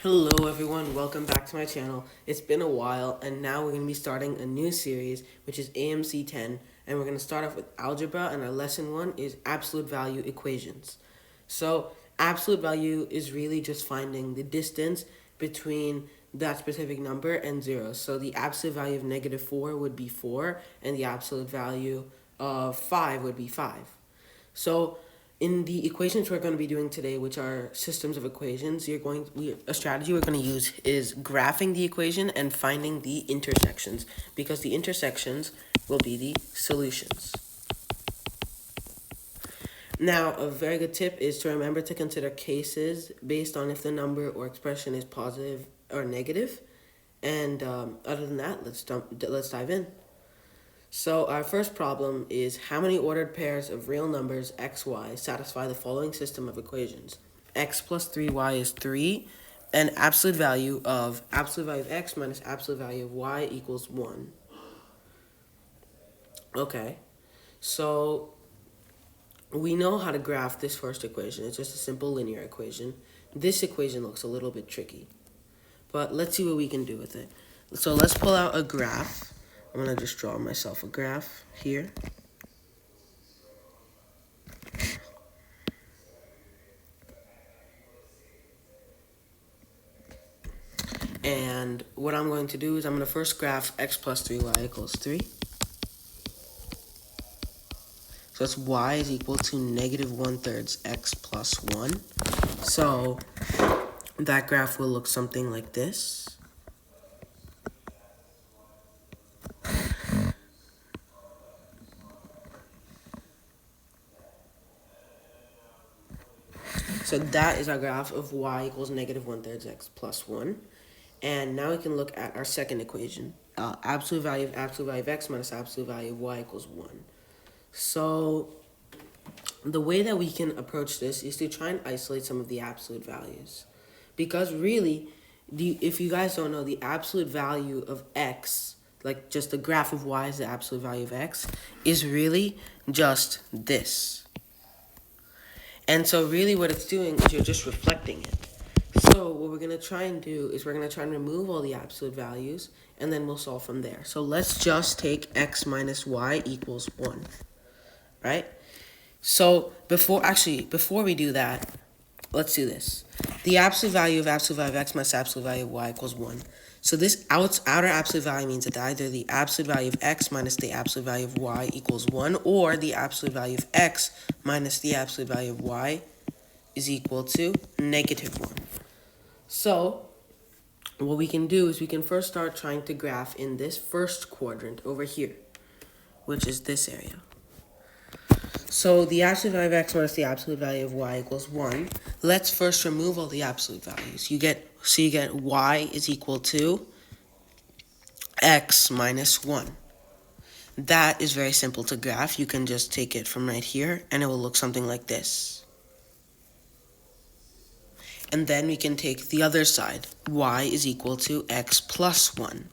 Hello everyone, welcome back to my channel. It's been a while and now we're going to be starting a new series which is AMC 10, and we're going to start off with algebra, and our lesson 1 is absolute value equations. So absolute value is really just finding the distance between that specific number and 0. So the absolute value of -4 would be 4 and the absolute value of 5 would be 5. So in the equations we're going to be doing today, which are systems of equations, a strategy we're going to use is graphing the equation and finding the intersections, because the intersections will be the solutions. Now, a very good tip is to remember to consider cases based on if the number or expression is positive or negative. And other than that, let's dive in. So our first problem is how many ordered pairs of real numbers x, y satisfy the following system of equations. X plus 3y is 3, and absolute value of x minus absolute value of y equals 1. Okay, so we know how to graph this first equation. It's just a simple linear equation. This equation looks a little bit tricky, but let's see what we can do with it. So let's pull out a graph. I'm going to just draw myself a graph here. And what I'm going to do is I'm going to first graph x plus 3y equals 3. So that's y is equal to -1/3 x plus 1. So that graph will look something like this. So that is our graph of y equals -1/3 x plus 1. And now we can look at our second equation. Absolute value of x minus absolute value of y equals 1. So the way that we can approach this is to try and isolate some of the absolute values. Because really, if you guys don't know, the absolute value of x, like just the graph of y is the absolute value of x, is really just this. And so really what it's doing is you're just reflecting it. So what we're going to try and do is we're going to try and remove all the absolute values, and then we'll solve from there. So let's just take x minus y equals 1, right? So before we do that, let's do this. The absolute value of x minus absolute value of y equals 1. So this outer absolute value means that either the absolute value of x minus the absolute value of y equals 1, or the absolute value of x minus the absolute value of y is equal to -1. So what we can do is we can first start trying to graph in this first quadrant over here, which is this area. So the absolute value of x minus the absolute value of y equals 1. Let's first remove all the absolute values. You get y is equal to x minus 1. That is very simple to graph. You can just take it from right here, and it will look something like this. And then we can take the other side. Y is equal to x plus 1.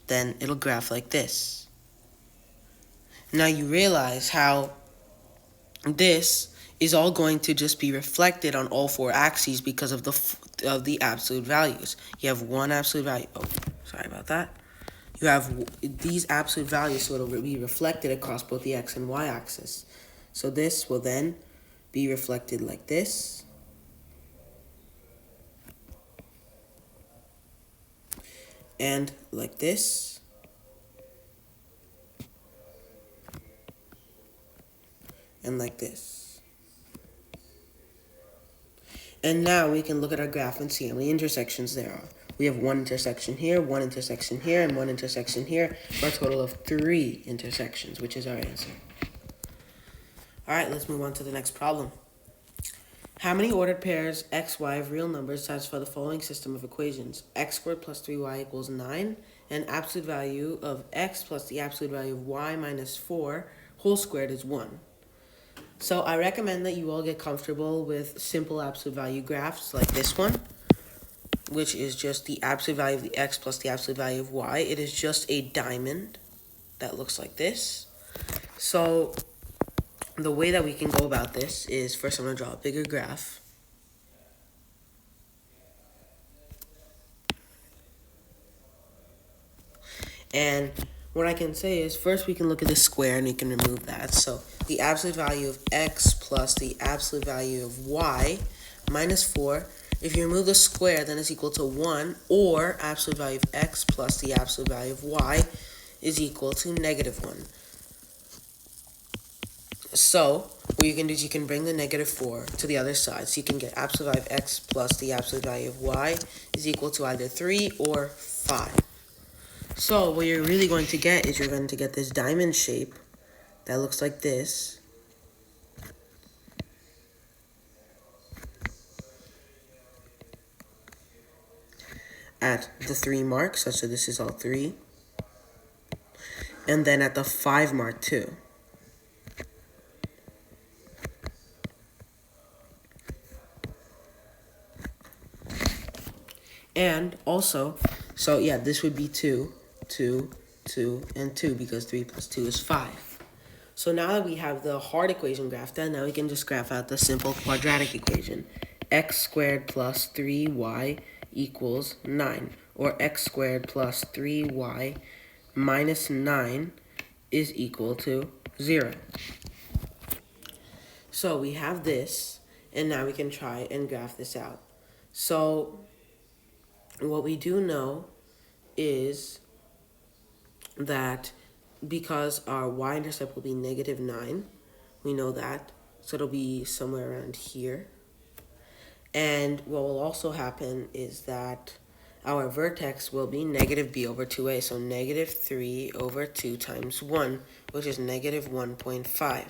Then it'll graph like this. Now you realize how this is all going to just be reflected on all four axes because of the absolute values. You have one absolute value. Oh, sorry about that. You have these absolute values, so it'll be reflected across both the x and y axis. So this will then be reflected like this. And like this. And like this. And now we can look at our graph and see how many intersections there are. We have one intersection here, one intersection here, and one intersection here, for a total of 3 intersections, which is our answer. Alright, let's move on to the next problem. How many ordered pairs x, y of real numbers satisfy the following system of equations? X squared plus 3y equals 9, and absolute value of x plus the absolute value of y minus 4 whole squared is 1. So I recommend that you all get comfortable with simple absolute value graphs like this one, which is just the absolute value of the x plus the absolute value of y. It is just a diamond that looks like this. So the way that we can go about this is, first I'm going to draw a bigger graph. And what I can say is, first we can look at the square and we can remove that. So the absolute value of x plus the absolute value of y minus 4. If you remove the square, then it's equal to 1, or absolute value of x plus the absolute value of y is equal to negative 1. So what you can do is you can bring the negative 4 to the other side. So you can get absolute value of x plus the absolute value of y is equal to either 3 or 5. So what you're really going to get is you're going to get this diamond shape that looks like this. At the 3 mark, such that this is all 3. And then at the 5 mark too. And also, so yeah, this would be 2, 2, 2, and 2, because 3 plus 2 is 5. So now that we have the hard equation graphed out, now we can just graph out the simple quadratic equation. X squared plus 3y equals 9. Or x squared plus 3y minus 9 is equal to 0. So we have this, and now we can try and graph this out. So what we do know is that because our y-intercept will be negative 9, we know that, so it'll be somewhere around here. And what will also happen is that our vertex will be negative b over 2a, so negative 3 over 2 times 1, which is negative 1.5.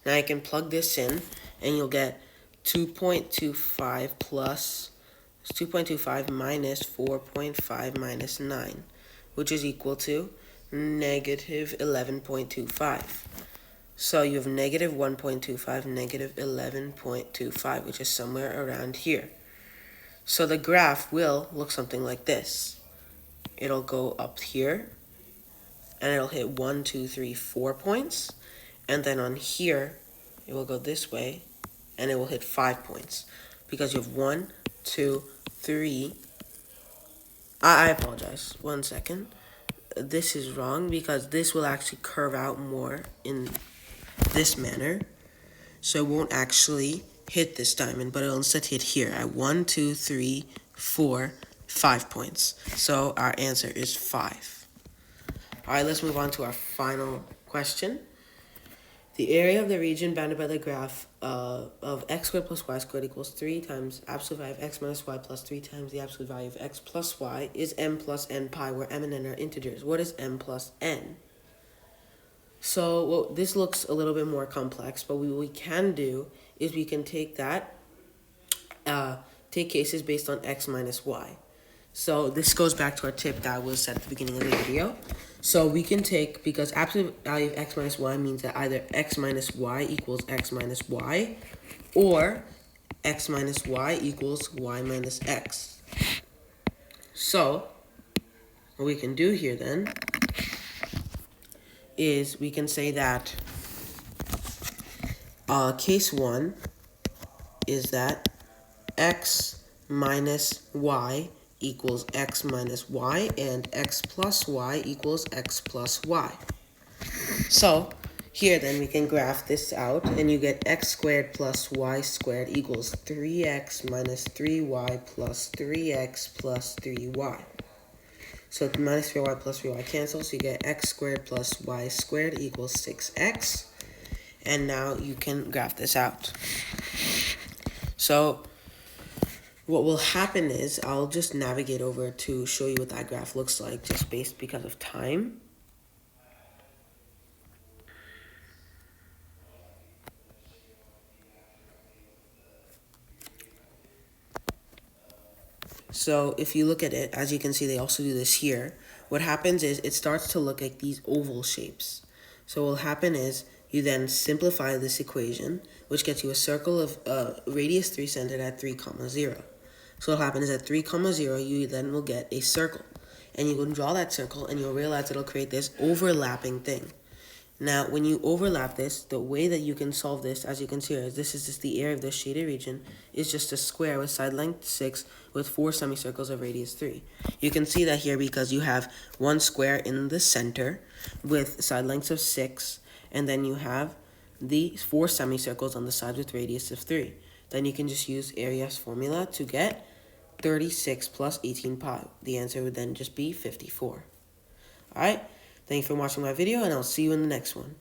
Now I can plug this in, and you'll get 2.25 plus 2.25 minus 4.5 minus 9, which is equal to negative 11.25. So you have negative 1.25, negative 11.25, which is somewhere around here. So the graph will look something like this. It'll go up here, and it'll hit 1, 2, 3, 4 points. And then on here, it will go this way, and it will hit 5 points. Because you have 1, 2, 3. I apologize. 1 second. This is wrong, because this will actually curve out more in this manner. So it won't actually hit this diamond, but it'll instead hit here at 1, 2, 3, 4, 5 points. So our answer is 5. All right, let's move on to our final question. The area of the region bounded by the graph of x squared plus y squared equals 3 times absolute value of x minus y plus 3 times the absolute value of x plus y is m plus n pi, where m and n are integers. What is m plus n? So well, this looks a little bit more complex, but what we can do is we can take that, take cases based on x minus y. So this goes back to our tip that was set at the beginning of the video. So we can take, because absolute value of x minus y means that either x minus y equals x minus y, or x minus y equals y minus x. So what we can do here then is we can say that case 1 is that x minus y equals x minus y, and x plus y equals x plus y. So here then we can graph this out, and you get x squared plus y squared equals 3x minus 3y plus 3x plus 3y. So minus 3y plus 3y cancel, so you get x squared plus y squared equals 6x. And now you can graph this out. So what will happen is I'll just navigate over to show you what that graph looks like, just based because of time. So if you look at it, as you can see, they also do this here. What happens is it starts to look like these oval shapes. So what will happen is you then simplify this equation, which gets you a circle of radius 3 centered at 3, 0. So what will happen is at 3, 0, you then will get a circle. And you can draw that circle, and you'll realize it'll create this overlapping thing. Now, when you overlap this, the way that you can solve this, as you can see here, is this is just the area of the shaded region, is just a square with side length 6 with 4 semicircles of radius 3. You can see that here because you have one square in the center with side lengths of 6, and then you have the 4 semicircles on the side with radius of 3. Then you can just use area's formula to get 36 plus 18 pi. The answer would then just be 54. Alright, thank you for watching my video, and I'll see you in the next one.